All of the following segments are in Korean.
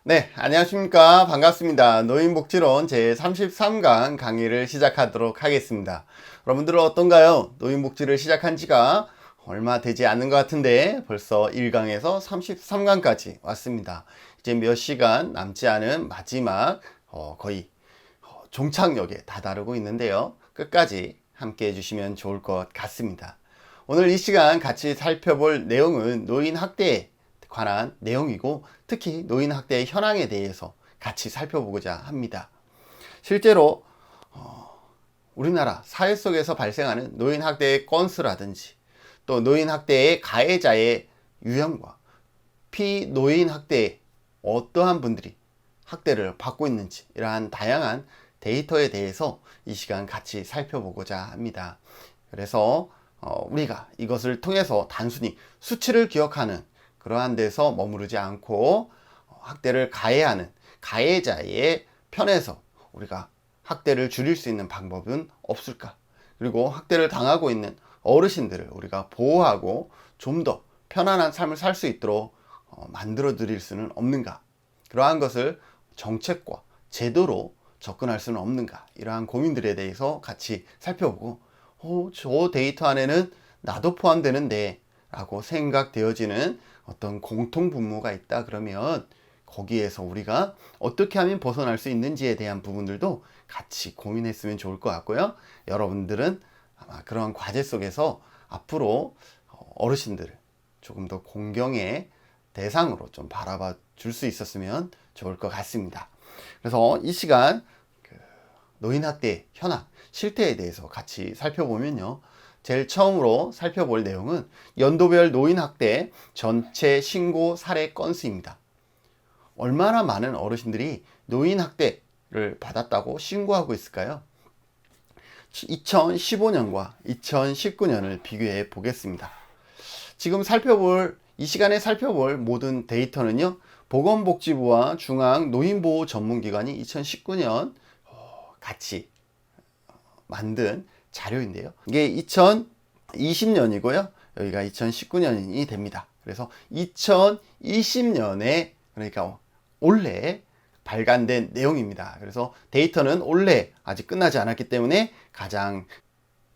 네, 안녕하십니까. 반갑습니다. 노인복지론 제33강 강의를 시작하도록 하겠습니다. 여러분들은 어떤가요? 노인복지를 시작한 지가 얼마 되지 않는 것 같은데 벌써 1강에서 33강까지 왔습니다. 이제 몇 시간 남지 않은 마지막 거의 종착역에 다다르고 있는데요. 끝까지 함께 해주시면 좋을 것 같습니다. 오늘 이 시간 같이 살펴볼 내용은 노인 학대에 관한 내용이고, 특히 노인 학대의 현황에 대해서 같이 살펴보고자 합니다. 실제로 우리나라 사회 속에서 발생하는 노인 학대의 건수라든지, 또 노인 학대의 가해자의 유형과 피노인 학대의 어떠한 분들이 학대를 받고 있는지, 이러한 다양한 데이터에 대해서 이 시간 같이 살펴보고자 합니다. 그래서 우리가 이것을 통해서 단순히 수치를 기억하는 그러한 데서 머무르지 않고 학대를 가해하는 가해자의 편에서 우리가 학대를 줄일 수 있는 방법은 없을까? 그리고 학대를 당하고 있는 어르신들을 우리가 보호하고 좀 더 편안한 삶을 살 수 있도록 만들어 드릴 수는 없는가? 그러한 것을 정책과 제도로 접근할 수는 없는가? 이러한 고민들에 대해서 같이 살펴보고, 저 데이터 안에는 나도 포함되는데 라고 생각되어지는 어떤 공통분모가 있다 그러면 거기에서 우리가 어떻게 하면 벗어날 수 있는지에 대한 부분들도 같이 고민했으면 좋을 것 같고요. 여러분들은 아마 그런 과제 속에서 앞으로 어르신들을 조금 더 공경의 대상으로 좀 바라봐 줄 수 있었으면 좋을 것 같습니다. 그래서 이 시간 노인학대 현황, 실태에 대해서 같이 살펴보면요. 제일 처음으로 살펴볼 내용은 연도별 노인학대 전체 신고 사례 건수입니다. 얼마나 많은 어르신들이 노인학대를 받았다고 신고하고 있을까요? 2015년과 2019년을 비교해 보겠습니다. 지금 이 시간에 살펴볼 모든 데이터는요, 보건복지부와 중앙노인보호전문기관이 2019년 같이 만든 자료인데요. 이게 2020년이고요. 여기가 2019년이 됩니다. 그래서 2020년에, 그러니까 올해 발간된 내용입니다. 그래서 데이터는 올해 아직 끝나지 않았기 때문에 가장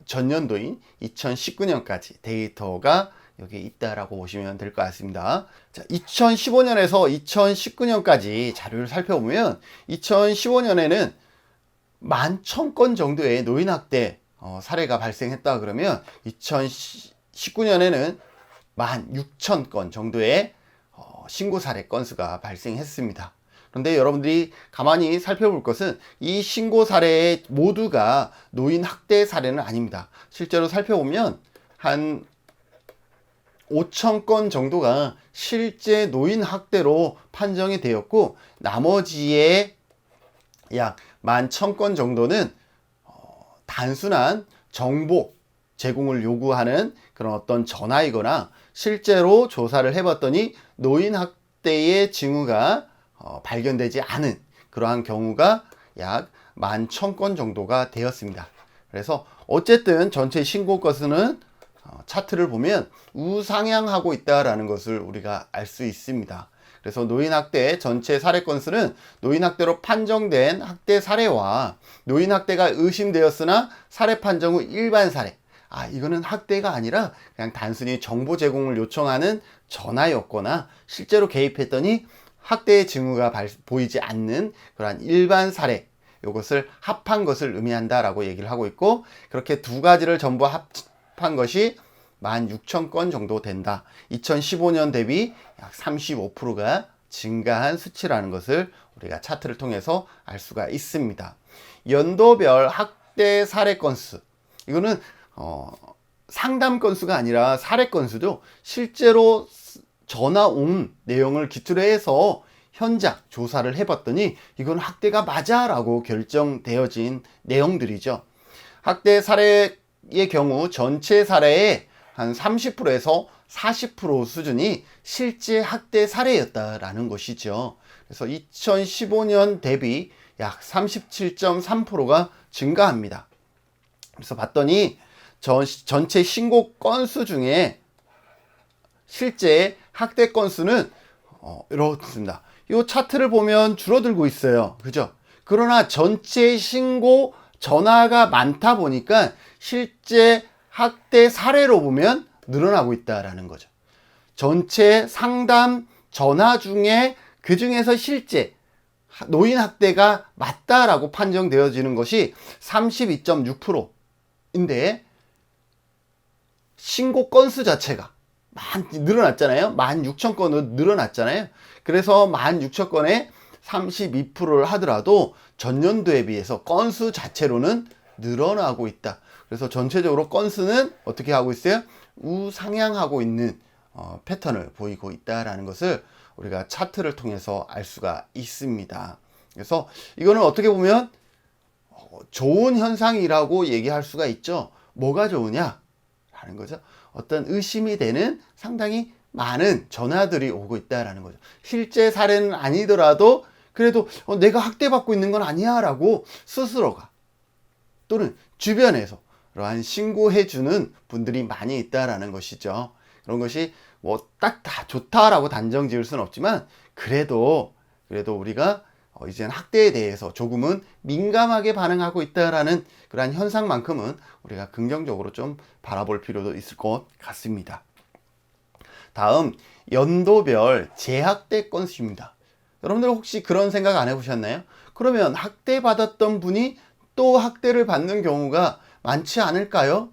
전년도인 2019년까지 데이터가 여기 있다라고 보시면 될 것 같습니다. 자, 2015년에서 2019년까지 자료를 살펴보면 2015년에는 11,000건 정도의 노인학대 사례가 발생했다 그러면 2019년에는 16,000건 정도의 신고 사례 건수가 발생했습니다. 그런데 여러분들이 가만히 살펴볼 것은 이 신고 사례 모두가 노인 학대 사례는 아닙니다. 실제로 살펴보면 한 5,000건 정도가 실제 노인 학대로 판정이 되었고, 나머지의 약 11,000건 정도는 단순한 정보 제공을 요구하는 그런 어떤 전화이거나, 실제로 조사를 해봤더니 노인 학대의 징후가 발견되지 않은 그러한 경우가 약 11,000건 정도가 되었습니다. 그래서 어쨌든 전체 신고 건수는 차트를 보면 우상향하고 있다라는 것을 우리가 알 수 있습니다. 그래서 노인학대 전체 사례 건수는 노인학대로 판정된 학대 사례와 노인학대가 의심되었으나 사례 판정 후 일반 사례, 이거는 학대가 아니라 그냥 단순히 정보 제공을 요청하는 전화였거나 실제로 개입했더니 학대의 징후가 보이지 않는 그러한 일반 사례, 이것을 합한 것을 의미한다라고 얘기를 하고 있고, 그렇게 두 가지를 전부 합한 것이 16,000건 정도 된다. 2015년 대비 약 35%가 증가한 수치라는 것을 우리가 차트를 통해서 알 수가 있습니다. 연도별 학대 사례 건수, 이거는 상담 건수가 아니라 사례 건수도 실제로 전화 온 내용을 기초로 해서 현장 조사를 해봤더니 이건 학대가 맞아 라고 결정되어진 내용들이죠. 학대 사례의 경우 전체 사례의 한 30%에서 40% 수준이 실제 학대 사례였다라는 것이죠. 그래서 2015년 대비 약 37.3%가 증가합니다. 그래서 봤더니 전체 신고 건수 중에 실제 학대 건수는 이렇습니다. 이 차트를 보면 줄어들고 있어요. 그죠? 그러나 전체 신고 전화가 많다 보니까 실제 학대 사례로 보면 늘어나고 있다라는 거죠. 전체 상담 전화 중에 그 중에서 실제 노인 학대가 맞다라고 판정되어지는 것이 32.6%인데 신고 건수 자체가 늘어났잖아요. 16,000건으로 늘어났잖아요. 그래서 16,000건에 32%를 하더라도 전년도에 비해서 건수 자체로는 늘어나고 있다. 그래서 전체적으로 건수는 어떻게 하고 있어요? 우상향하고 있는 패턴을 보이고 있다라는 것을 우리가 차트를 통해서 알 수가 있습니다. 그래서 이거는 어떻게 보면 좋은 현상이라고 얘기할 수가 있죠. 뭐가 좋으냐? 라는 거죠. 어떤 의심이 되는 상당히 많은 전화들이 오고 있다라는 거죠. 실제 사례는 아니더라도 그래도 내가 학대받고 있는 건 아니야 라고 스스로가 또는 주변에서 그러한 신고해주는 분들이 많이 있다라는 것이죠. 그런 것이 뭐 딱 다 좋다라고 단정 지을 수는 없지만 그래도 우리가 이제는 학대에 대해서 조금은 민감하게 반응하고 있다라는 그러한 현상만큼은 우리가 긍정적으로 좀 바라볼 필요도 있을 것 같습니다. 다음 연도별 재학대 건수입니다. 여러분들 혹시 그런 생각 안 해보셨나요? 그러면 학대받았던 분이 또 학대를 받는 경우가 많지 않을까요?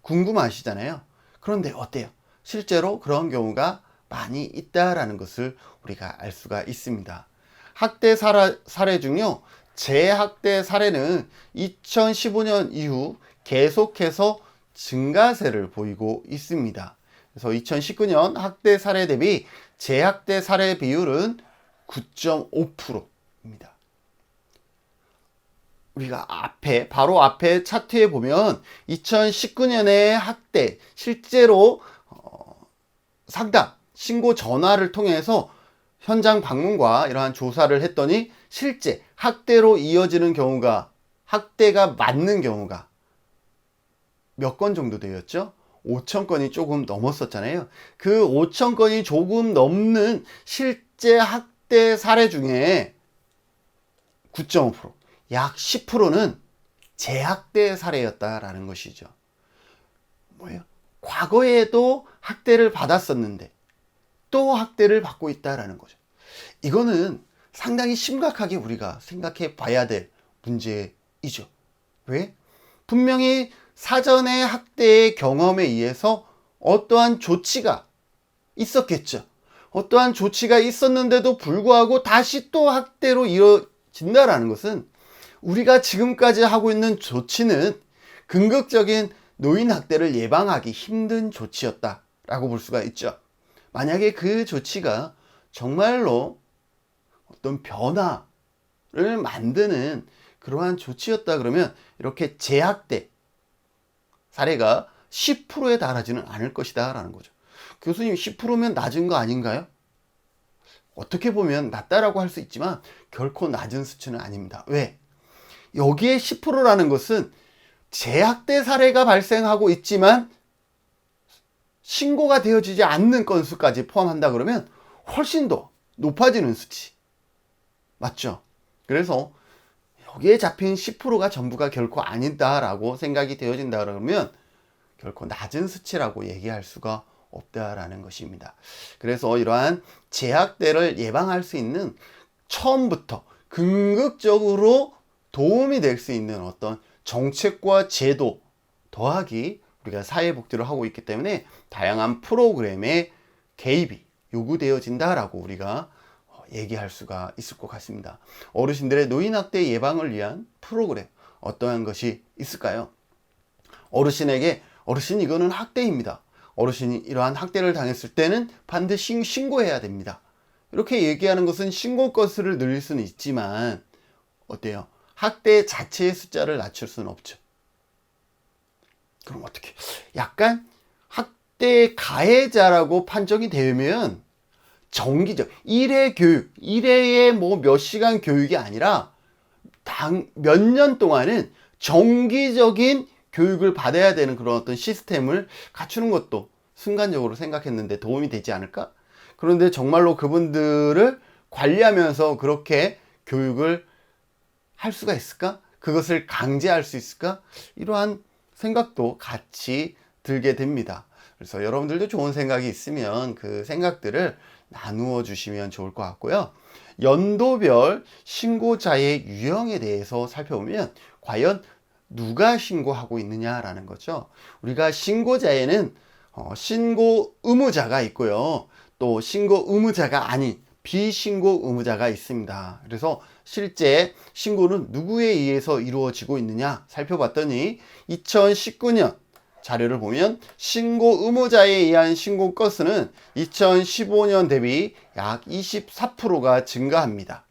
궁금하시잖아요. 그런데 어때요? 실제로 그런 경우가 많이 있다라는 것을 우리가 알 수가 있습니다. 학대 사례 중요 재학대 사례는 2015년 이후 계속해서 증가세를 보이고 있습니다. 그래서 2019년 학대 사례 대비 재학대 사례 비율은 9.5%입니다. 우리가 바로 앞에 차트에 보면 2019년에 학대 실제로 상담 신고 전화를 통해서 현장 방문과 이러한 조사를 했더니 실제 학대로 이어지는 경우가 학대가 맞는 경우가 몇 건 정도 되었죠? 5,000건이 조금 넘었었잖아요. 그 5,000건이 조금 넘는 실제 학대 사례 중에 9.5%, 약 10%는 재학대 사례였다라는 것이죠. 뭐예요? 과거에도 학대를 받았었는데 또 학대를 받고 있다라는 거죠. 이거는 상당히 심각하게 우리가 생각해 봐야 될 문제이죠. 왜? 분명히 사전의 학대의 경험에 의해서 어떠한 조치가 있었겠죠. 어떠한 조치가 있었는데도 불구하고 다시 또 학대로 이어진다라는 것은 우리가 지금까지 하고 있는 조치는 긍정적인 노인 학대를 예방하기 힘든 조치였다라고 볼 수가 있죠. 만약에 그 조치가 정말로 어떤 변화를 만드는 그러한 조치였다 그러면 이렇게 재학대 사례가 10%에 달하지는 않을 것이다 라는 거죠. 교수님 10%면 낮은 거 아닌가요? 어떻게 보면 낮다라고 할 수 있지만 결코 낮은 수치는 아닙니다. 왜? 여기에 10%라는 것은 재학대 사례가 발생하고 있지만 신고가 되어지지 않는 건수까지 포함한다 그러면 훨씬 더 높아지는 수치. 맞죠? 그래서 여기에 잡힌 10%가 전부가 결코 아니다라고 생각이 되어진다 그러면 결코 낮은 수치라고 얘기할 수가 없다라는 것입니다. 그래서 이러한 재학대를 예방할 수 있는 처음부터 긍정적으로 도움이 될 수 있는 어떤 정책과 제도 더하기 우리가 사회복지를 하고 있기 때문에 다양한 프로그램의 개입이 요구되어진다라고 우리가 얘기할 수가 있을 것 같습니다. 어르신들의 노인학대 예방을 위한 프로그램 어떠한 것이 있을까요? 어르신에게 어르신 이거는 학대입니다. 어르신이 이러한 학대를 당했을 때는 반드시 신고해야 됩니다. 이렇게 얘기하는 것은 신고 건수를 늘릴 수는 있지만 어때요? 학대 자체의 숫자를 낮출 수는 없죠. 그럼 어떻게? 약간 학대 가해자라고 판정이 되면 정기적 1회 교육, 1회의 뭐 몇 시간 교육이 아니라 몇 년 동안은 정기적인 교육을 받아야 되는 그런 어떤 시스템을 갖추는 것도 순간적으로 생각했는데 도움이 되지 않을까? 그런데 정말로 그분들을 관리하면서 그렇게 교육을 할 수가 있을까? 그것을 강제할 수 있을까? 이러한 생각도 같이 들게 됩니다. 그래서 여러분들도 좋은 생각이 있으면 그 생각들을 나누어 주시면 좋을 것 같고요. 연도별 신고자의 유형에 대해서 살펴보면 과연 누가 신고하고 있느냐라는 거죠. 우리가 신고자에는 신고 의무자가 있고요. 또 신고 의무자가 아닌 비신고 의무자가 있습니다. 그래서 실제 신고는 누구에 의해서 이루어지고 있느냐 살펴봤더니 2019년 자료를 보면 신고 의무자에 의한 신고 건수는 2015년 대비 약 24%가 증가합니다.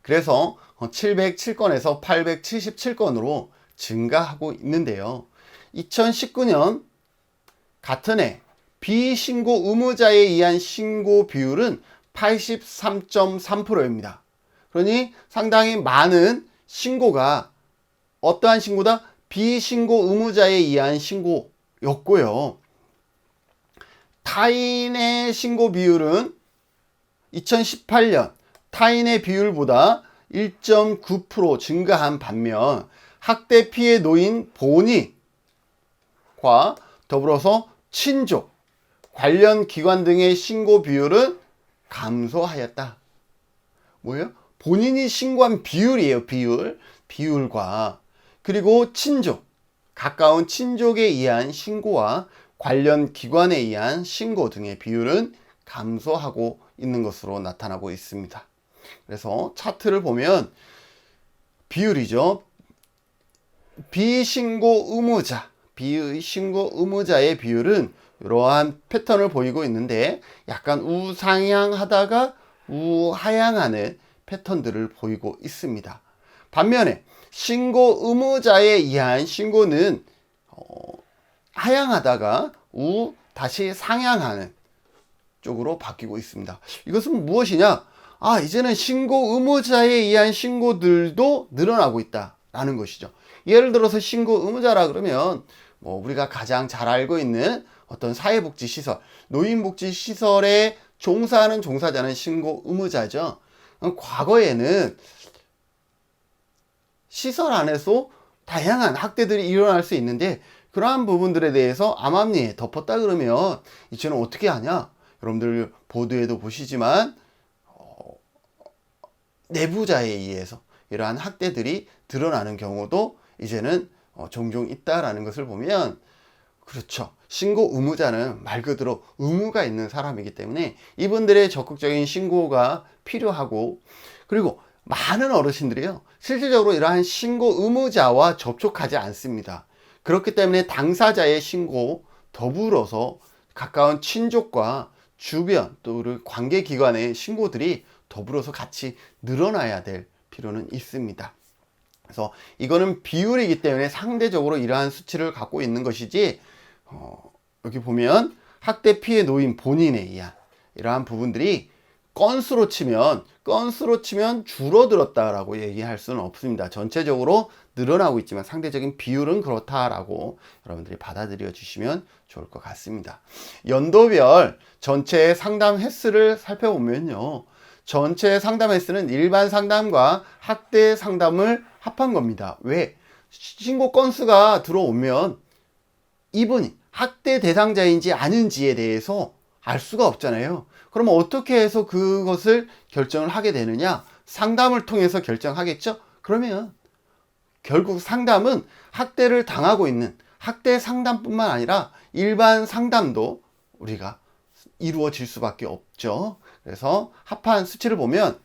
그래서 707건에서 877건으로 증가하고 있는데요. 2019년 같은 해 비신고 의무자에 의한 신고 비율은 83.3%입니다. 그러니 상당히 많은 신고가 어떠한 신고다? 비신고 의무자에 의한 신고였고요. 타인의 신고 비율은 2018년 타인의 비율보다 1.9% 증가한 반면 학대 피해 노인 본인과 더불어서 친족, 관련 기관 등의 신고 비율은 감소하였다. 뭐예요? 본인이 신고한 비율이에요. 비율과 그리고 친족, 가까운 친족에 의한 신고와 관련 기관에 의한 신고 등의 비율은 감소하고 있는 것으로 나타나고 있습니다. 그래서 차트를 보면 비율이죠. 비신고 의무자의 비율은 이러한 패턴을 보이고 있는데 약간 우상향하다가 우하향하는 패턴들을 보이고 있습니다. 반면에 신고 의무자에 의한 신고는 하향하다가 다시 상향하는 쪽으로 바뀌고 있습니다. 이것은 무엇이냐? 이제는 신고 의무자에 의한 신고들도 늘어나고 있다라는 것이죠. 예를 들어서 신고 의무자라 그러면 우리가 가장 잘 알고 있는 어떤 사회복지시설, 노인복지시설에 종사하는 종사자는 신고 의무자죠. 과거에는 시설 안에서 다양한 학대들이 일어날 수 있는데 그러한 부분들에 대해서 암암리에 덮었다 그러면 이제는 어떻게 하냐? 여러분들 보도에도 보시지만 내부자에 의해서 이러한 학대들이 드러나는 경우도 이제는 종종 있다라는 것을 보면 그렇죠. 신고 의무자는 말 그대로 의무가 있는 사람이기 때문에 이분들의 적극적인 신고가 필요하고 그리고 많은 어르신들이요. 실질적으로 이러한 신고 의무자와 접촉하지 않습니다. 그렇기 때문에 당사자의 신고 더불어서 가까운 친족과 주변 또 관계기관의 신고들이 더불어서 같이 늘어나야 될 필요는 있습니다. 그래서 이거는 비율이기 때문에 상대적으로 이러한 수치를 갖고 있는 것이지 여기 보면 학대 피해 노인 본인에 의한 이러한 부분들이 건수로 치면 줄어들었다라고 얘기할 수는 없습니다. 전체적으로 늘어나고 있지만 상대적인 비율은 그렇다라고 여러분들이 받아들여 주시면 좋을 것 같습니다. 연도별 전체 상담 횟수를 살펴보면요. 전체 상담 횟수는 일반 상담과 학대 상담을 합한 겁니다. 왜? 신고 건수가 들어오면 이분이 학대 대상자인지 아닌지에 대해서 알 수가 없잖아요. 그러면 어떻게 해서 그것을 결정을 하게 되느냐? 상담을 통해서 결정하겠죠? 그러면 결국 상담은 학대를 당하고 있는 학대 상담뿐만 아니라 일반 상담도 우리가 이루어질 수밖에 없죠. 그래서 합한 수치를 보면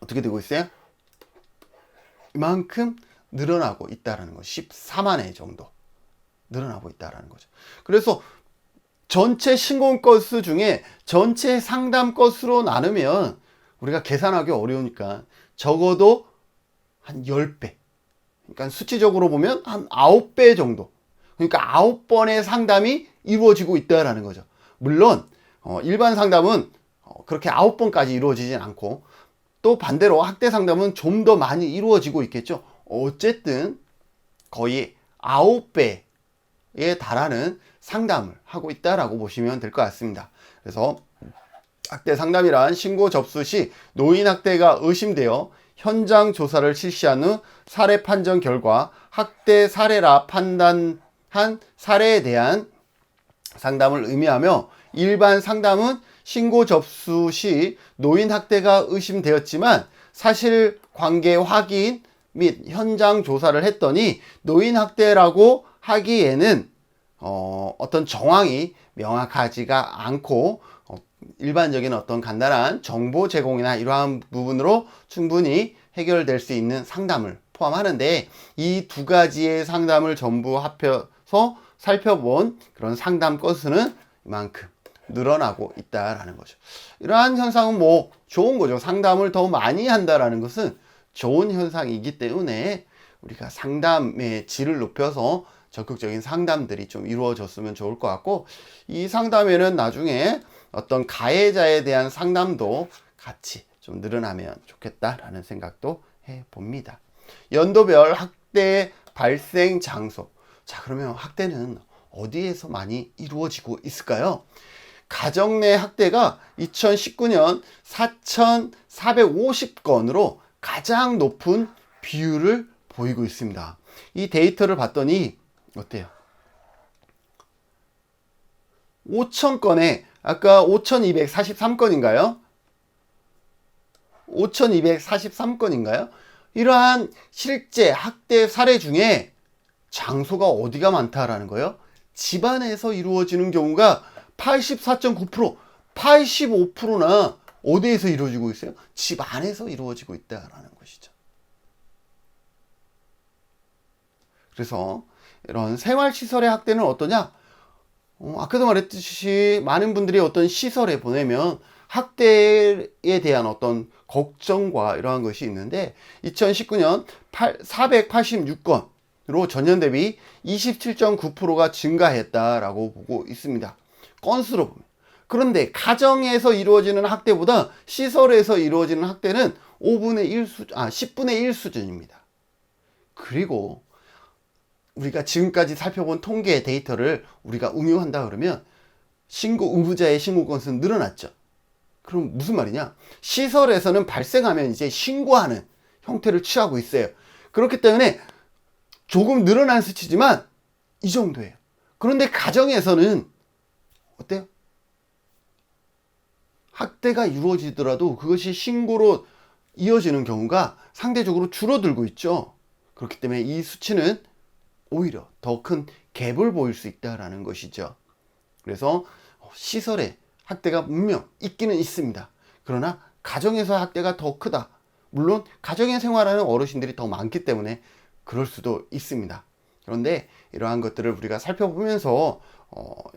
어떻게 되고 있어요? 이만큼 늘어나고 있다는 거. 14만 회 정도 늘어나고 있다는 거죠. 그래서 전체 신고 건수 중에 전체 상담 건수로 나누면 우리가 계산하기 어려우니까 적어도 한 10배. 그러니까 수치적으로 보면 한 9배 정도. 그러니까 9번의 상담이 이루어지고 있다는 거죠. 물론 일반 상담은 그렇게 9번까지 이루어지진 않고 또 반대로 학대 상담은 좀 더 많이 이루어지고 있겠죠. 어쨌든 거의 9배에 달하는 상담을 하고 있다라고 보시면 될 것 같습니다. 그래서 학대 상담이란 신고 접수 시 노인 학대가 의심되어 현장 조사를 실시한 후 사례 판정 결과 학대 사례라 판단한 사례에 대한 상담을 의미하며, 일반 상담은 신고 접수 시 노인 학대가 의심되었지만 사실관계 확인 및 현장 조사를 했더니 노인 학대라고 하기에는 어떤 정황이 명확하지가 않고 일반적인 어떤 간단한 정보 제공이나 이러한 부분으로 충분히 해결될 수 있는 상담을 포함하는데, 이 두 가지의 상담을 전부 합해서 살펴본 그런 상담 건수는 이만큼 늘어나고 있다라는 거죠. 이러한 현상은 뭐 좋은 거죠. 상담을 더 많이 한다라는 것은 좋은 현상이기 때문에 우리가 상담의 질을 높여서 적극적인 상담들이 좀 이루어졌으면 좋을 것 같고, 이 상담에는 나중에 어떤 가해자에 대한 상담도 같이 좀 늘어나면 좋겠다라는 생각도 해봅니다. 연도별 학대 발생 장소. 자, 그러면 학대는 어디에서 많이 이루어지고 있을까요? 가정 내 학대가 2019년 4,450건으로 가장 높은 비율을 보이고 있습니다. 이 데이터를 봤더니 어때요? 5,000건에 아까 5,243건인가요? 5,243건인가요? 이러한 실제 학대 사례 중에 장소가 어디가 많다라는 거예요? 집안에서 이루어지는 경우가 84.9%, 85%나 어디에서 이루어지고 있어요? 집 안에서 이루어지고 있다라는 것이죠. 그래서 이런 생활시설의 학대는 어떠냐? 아까도 말했듯이 많은 분들이 어떤 시설에 보내면 학대에 대한 어떤 걱정과 이러한 것이 있는데, 2019년 486건으로 전년 대비 27.9%가 증가했다라고 보고 있습니다. 건수로 보면. 그런데 가정에서 이루어지는 학대보다 시설에서 이루어지는 학대는 10분의 1 수준입니다. 그리고 우리가 지금까지 살펴본 통계 데이터를 우리가 응용한다 그러면 의무자의 신고 건수는 늘어났죠. 그럼 무슨 말이냐? 시설에서는 발생하면 이제 신고하는 형태를 취하고 있어요. 그렇기 때문에 조금 늘어난 수치지만 이 정도예요. 그런데 가정에서는 어때요? 학대가 이루어지더라도 그것이 신고로 이어지는 경우가 상대적으로 줄어들고 있죠. 그렇기 때문에 이 수치는 오히려 더 큰 갭을 보일 수 있다는 것이죠. 그래서 시설에 학대가 분명 있기는 있습니다. 그러나 가정에서 학대가 더 크다. 물론 가정에 생활하는 어르신들이 더 많기 때문에 그럴 수도 있습니다. 그런데 이러한 것들을 우리가 살펴보면서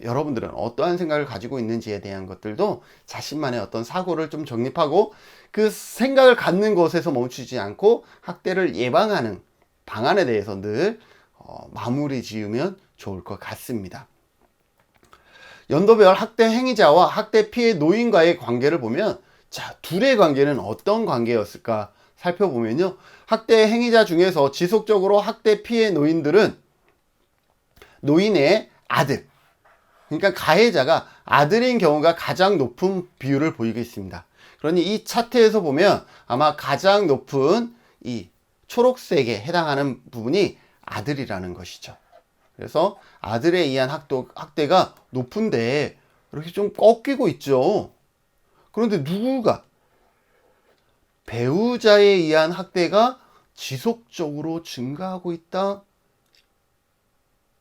여러분들은 어떠한 생각을 가지고 있는지에 대한 것들도 자신만의 어떤 사고를 좀 정립하고 그 생각을 갖는 것에서 멈추지 않고 학대를 예방하는 방안에 대해서 늘 마무리 지으면 좋을 것 같습니다. 연도별 학대 행위자와 학대 피해 노인과의 관계를 보면, 자, 둘의 관계는 어떤 관계였을까 살펴보면요, 학대 행위자 중에서 지속적으로 학대 피해 노인들은 노인의 아들, 그러니까 가해자가 아들인 경우가 가장 높은 비율을 보이고 있습니다. 그러니 이 차트에서 보면 아마 가장 높은 이 초록색에 해당하는 부분이 아들이라는 것이죠. 그래서 아들에 의한 학대가 높은데 이렇게 좀 꺾이고 있죠. 그런데 누구가? 배우자에 의한 학대가 지속적으로 증가하고 있다?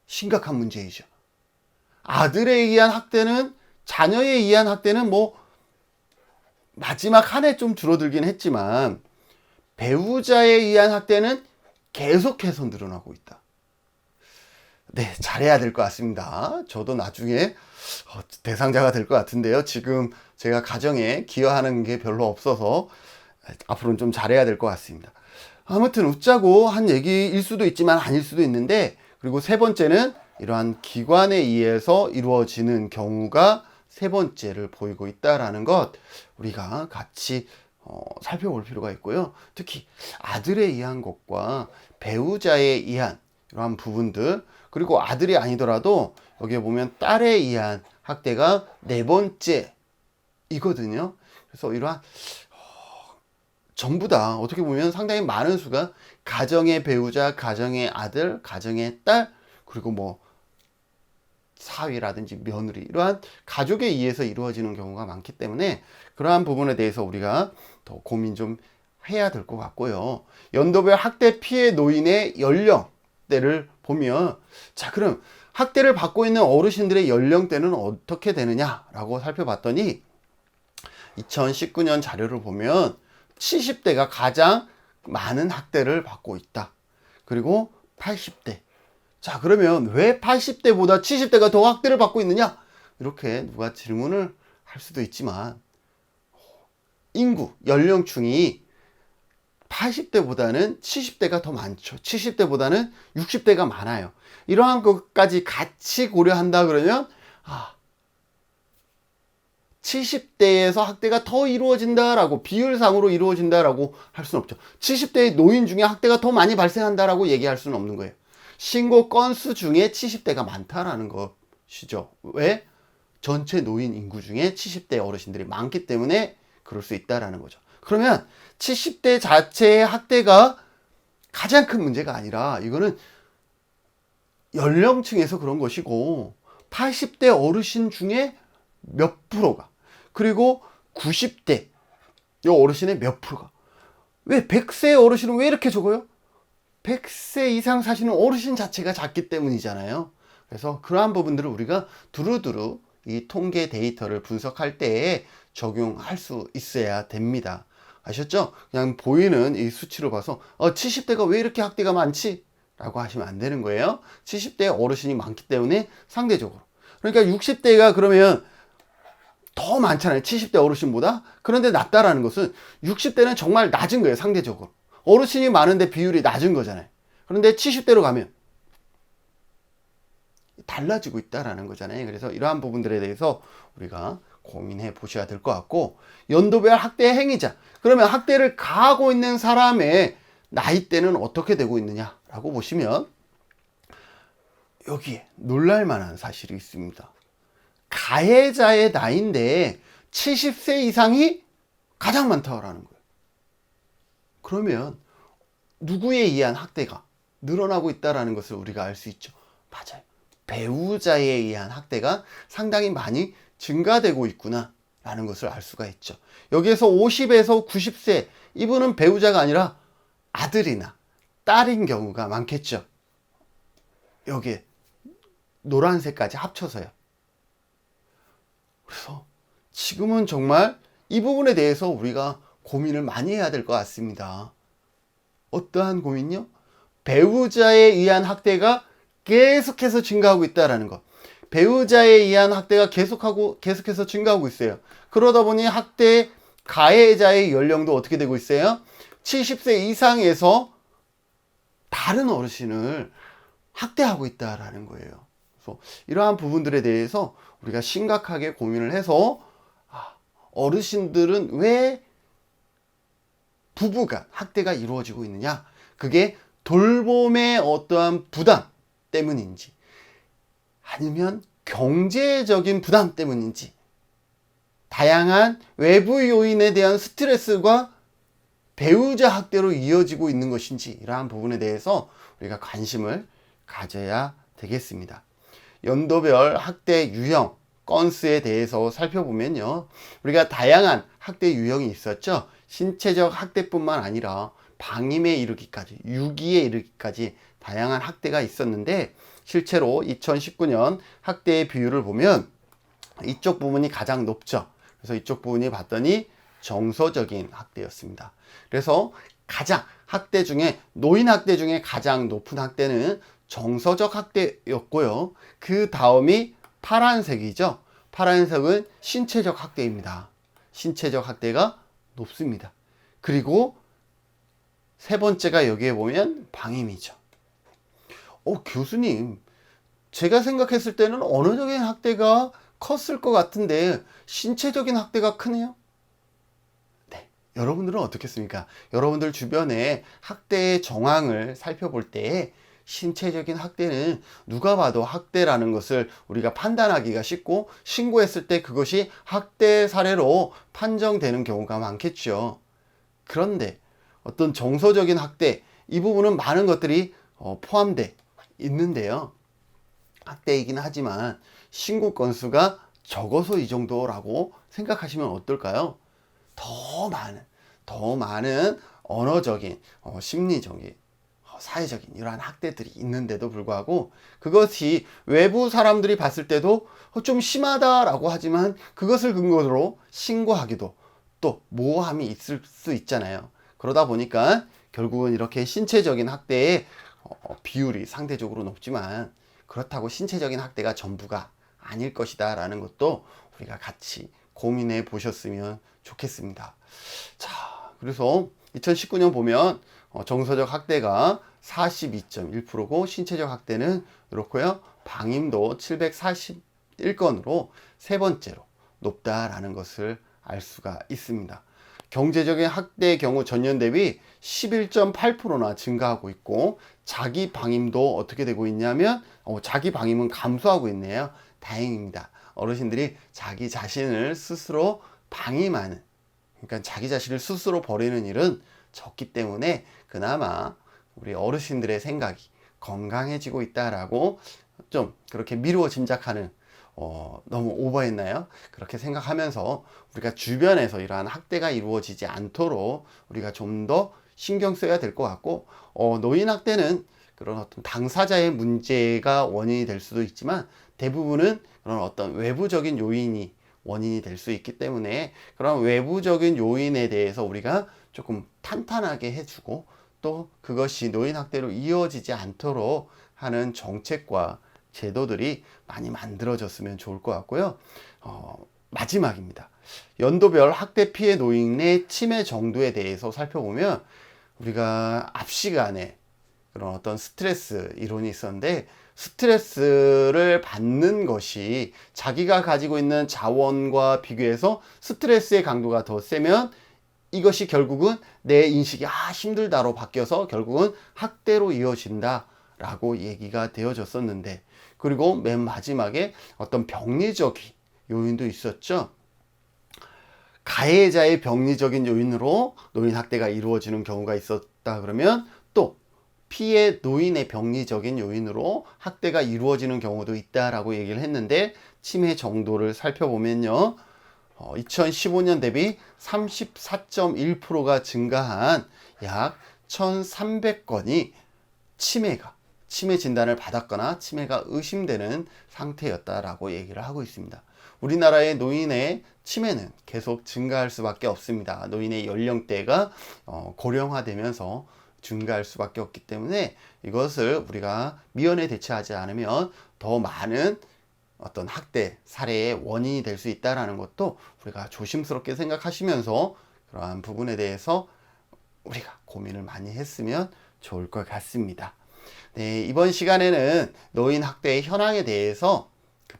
심각한 문제이죠. 아들에 의한 학대는, 자녀에 의한 학대는 뭐 마지막 한 해 좀 줄어들긴 했지만 배우자에 의한 학대는 계속해서 늘어나고 있다. 네, 잘해야 될 것 같습니다. 저도 나중에 대상자가 될 것 같은데요. 지금 제가 가정에 기여하는 게 별로 없어서 앞으로는 좀 잘해야 될 것 같습니다. 아무튼 웃자고 한 얘기일 수도 있지만 아닐 수도 있는데, 그리고 세 번째는 이러한 기관에 의해서 이루어지는 경우가 세 번째를 보이고 있다라는 것, 우리가 같이 살펴볼 필요가 있고요. 특히 아들에 의한 것과 배우자에 의한 이러한 부분들, 그리고 아들이 아니더라도 여기에 보면 딸에 의한 학대가 네 번째 이거든요. 그래서 이러한 전부 다 어떻게 보면 상당히 많은 수가 가정의 배우자, 가정의 아들, 가정의 딸, 그리고 뭐 사위라든지 며느리, 이러한 가족에 의해서 이루어지는 경우가 많기 때문에 그러한 부분에 대해서 우리가 더 고민 좀 해야 될 것 같고요. 연도별 학대 피해 노인의 연령대를 보면, 자, 그럼 학대를 받고 있는 어르신들의 연령대는 어떻게 되느냐라고 살펴봤더니 2019년 자료를 보면 70대가 가장 많은 학대를 받고 있다. 그리고 80대. 자, 그러면 왜 80대보다 70대가 더 학대를 받고 있느냐? 이렇게 누가 질문을 할 수도 있지만, 인구, 연령층이 80대보다는 70대가 더 많죠. 70대보다는 60대가 많아요. 이러한 것까지 같이 고려한다 그러면 70대에서 학대가 더 이루어진다라고, 비율상으로 이루어진다라고 할 수는 없죠. 70대의 노인 중에 학대가 더 많이 발생한다라고 얘기할 수는 없는 거예요. 신고 건수 중에 70대가 많다라는 것이죠. 왜? 전체 노인 인구 중에 70대 어르신들이 많기 때문에 그럴 수 있다라는 거죠. 그러면 70대 자체의 학대가 가장 큰 문제가 아니라 이거는 연령층에서 그런 것이고, 80대 어르신 중에 몇 프로가, 그리고 90대 이 어르신의 몇 프로가, 왜 100세 어르신은 왜 이렇게 적어요? 100세 이상 사시는 어르신 자체가 작기 때문이잖아요. 그래서 그러한 부분들을 우리가 두루두루 이 통계 데이터를 분석할 때에 적용할 수 있어야 됩니다. 아셨죠? 그냥 보이는 이 수치로 봐서 70대가 왜 이렇게 학대가 많지? 라고 하시면 안 되는 거예요. 70대 어르신이 많기 때문에 상대적으로. 그러니까 60대가 그러면 더 많잖아요. 70대 어르신보다. 그런데 낮다라는 것은 60대는 정말 낮은 거예요. 상대적으로. 어르신이 많은데 비율이 낮은 거잖아요. 그런데 70대로 가면 달라지고 있다라는 거잖아요. 그래서 이러한 부분들에 대해서 우리가 고민해 보셔야 될 것 같고, 연도별 학대 행위자, 그러면 학대를 가하고 있는 사람의 나이대는 어떻게 되고 있느냐라고 보시면 여기에 놀랄만한 사실이 있습니다. 가해자의 나이인데 70세 이상이 가장 많다라는 거예요. 그러면 누구에 의한 학대가 늘어나고 있다라는 것을 우리가 알 수 있죠. 맞아요. 배우자에 의한 학대가 상당히 많이 증가되고 있구나 라는 것을 알 수가 있죠. 여기에서 50에서 90세, 이분은 배우자가 아니라 아들이나 딸인 경우가 많겠죠. 여기에 노란색까지 합쳐서요. 그래서 지금은 정말 이 부분에 대해서 우리가 고민을 많이 해야 될 것 같습니다. 어떠한 고민요? 배우자에 의한 학대가 계속해서 증가하고 있다는 것. 배우자에 의한 학대가 계속해서 증가하고 있어요. 그러다 보니 학대 가해자의 연령도 어떻게 되고 있어요? 70세 이상에서 다른 어르신을 학대하고 있다라는 거예요. 그래서 이러한 부분들에 대해서 우리가 심각하게 고민을 해서 어르신들은 왜 부부간 학대가 이루어지고 있느냐? 그게 돌봄의 어떠한 부담 때문인지, 아니면 경제적인 부담 때문인지, 다양한 외부 요인에 대한 스트레스가 배우자 학대로 이어지고 있는 것인지, 이러한 부분에 대해서 우리가 관심을 가져야 되겠습니다. 연도별 학대 유형, 건수에 대해서 살펴보면요, 우리가 다양한 학대 유형이 있었죠. 신체적 학대뿐만 아니라 방임에 이르기까지, 유기에 이르기까지 다양한 학대가 있었는데, 실제로 2019년 학대의 비율을 보면 이쪽 부분이 가장 높죠. 그래서 이쪽 부분이 봤더니 정서적인 학대였습니다. 그래서 가장 학대 중에, 노인 학대 중에 가장 높은 학대는 정서적 학대였고요. 그 다음이 파란색이죠. 파란색은 신체적 학대입니다. 신체적 학대가 높습니다. 그리고 세 번째가 여기에 보면 방임이죠. 교수님, 제가 생각했을 때는 언어적인 학대가 컸을 것 같은데 신체적인 학대가 크네요? 네, 여러분들은 어떻겠습니까? 여러분들 주변에 학대의 정황을 살펴볼 때 신체적인 학대는 누가 봐도 학대라는 것을 우리가 판단하기가 쉽고 신고했을 때 그것이 학대 사례로 판정되는 경우가 많겠죠. 그런데 어떤 정서적인 학대, 이 부분은 많은 것들이 포함되어 있는데요. 학대이긴 하지만 신고 건수가 적어서 이 정도라고 생각하시면 어떨까요? 더 많은 언어적인, 심리적인, 사회적인 이러한 학대들이 있는데도 불구하고 그것이 외부 사람들이 봤을 때도 좀 심하다라고 하지만 그것을 근거로 신고하기도 또 모호함이 있을 수 있잖아요. 그러다 보니까 결국은 이렇게 신체적인 학대의 비율이 상대적으로 높지만 그렇다고 신체적인 학대가 전부가 아닐 것이다 라는 것도 우리가 같이 고민해 보셨으면 좋겠습니다. 자, 그래서 2019년 보면 정서적 학대가 42.1%고 신체적 학대는 그렇고요. 방임도 741건으로 세 번째로 높다라는 것을 알 수가 있습니다. 경제적인 학대의 경우 전년 대비 11.8%나 증가하고 있고 자기 방임도 어떻게 되고 있냐면 자기 방임은 감소하고 있네요. 다행입니다. 어르신들이 자기 자신을 스스로 방임하는, 그러니까 자기 자신을 스스로 버리는 일은 적기 때문에 그나마 우리 어르신들의 생각이 건강해지고 있다라고 좀 그렇게 미루어 짐작하는, 너무 오버했나요? 그렇게 생각하면서 우리가 주변에서 이러한 학대가 이루어지지 않도록 우리가 좀 더 신경 써야 될 것 같고, 노인 학대는 그런 어떤 당사자의 문제가 원인이 될 수도 있지만 대부분은 그런 어떤 외부적인 요인이 원인이 될 수 있기 때문에 그런 외부적인 요인에 대해서 우리가 조금 탄탄하게 해주고 또 그것이 노인 학대로 이어지지 않도록 하는 정책과 제도들이 많이 만들어졌으면 좋을 것 같고요. 마지막입니다. 연도별 학대 피해 노인의 치매 정도에 대해서 살펴보면 우리가 앞 시간에 그런 어떤 스트레스 이론이 있었는데 스트레스를 받는 것이 자기가 가지고 있는 자원과 비교해서 스트레스의 강도가 더 세면 이것이 결국은 내 인식이 힘들다로 바뀌어서 결국은 학대로 이어진다 라고 얘기가 되어졌었는데, 그리고 맨 마지막에 어떤 병리적인 요인도 있었죠. 가해자의 병리적인 요인으로 노인 학대가 이루어지는 경우가 있었다 그러면 또 피해 노인의 병리적인 요인으로 학대가 이루어지는 경우도 있다라고 얘기를 했는데, 치매 정도를 살펴보면요. 2015년 대비 34.1%가 증가한 약 1,300건이 치매 진단을 받았거나 치매가 의심되는 상태였다라고 얘기를 하고 있습니다. 우리나라의 노인의 치매는 계속 증가할 수밖에 없습니다. 노인의 연령대가 고령화되면서 증가할 수밖에 없기 때문에 이것을 우리가 미연에 대처하지 않으면 더 많은 어떤 학대 사례의 원인이 될 수 있다는 것도 우리가 조심스럽게 생각하시면서 그러한 부분에 대해서 우리가 고민을 많이 했으면 좋을 것 같습니다. 네, 이번 시간에는 노인 학대의 현황에 대해서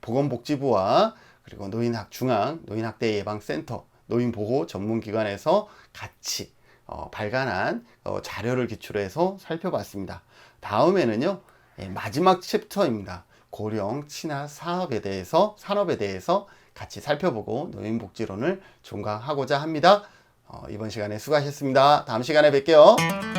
보건복지부와 그리고 중앙 노인학대 예방센터 노인보호 전문기관에서 같이 발간한 자료를 기초로 해서 살펴봤습니다. 다음에는요, 마지막 챕터입니다. 고령 친화 산업에 대해서 같이 살펴보고 노인복지론을 종강하고자 합니다. 이번 시간에 수고하셨습니다. 다음 시간에 뵐게요.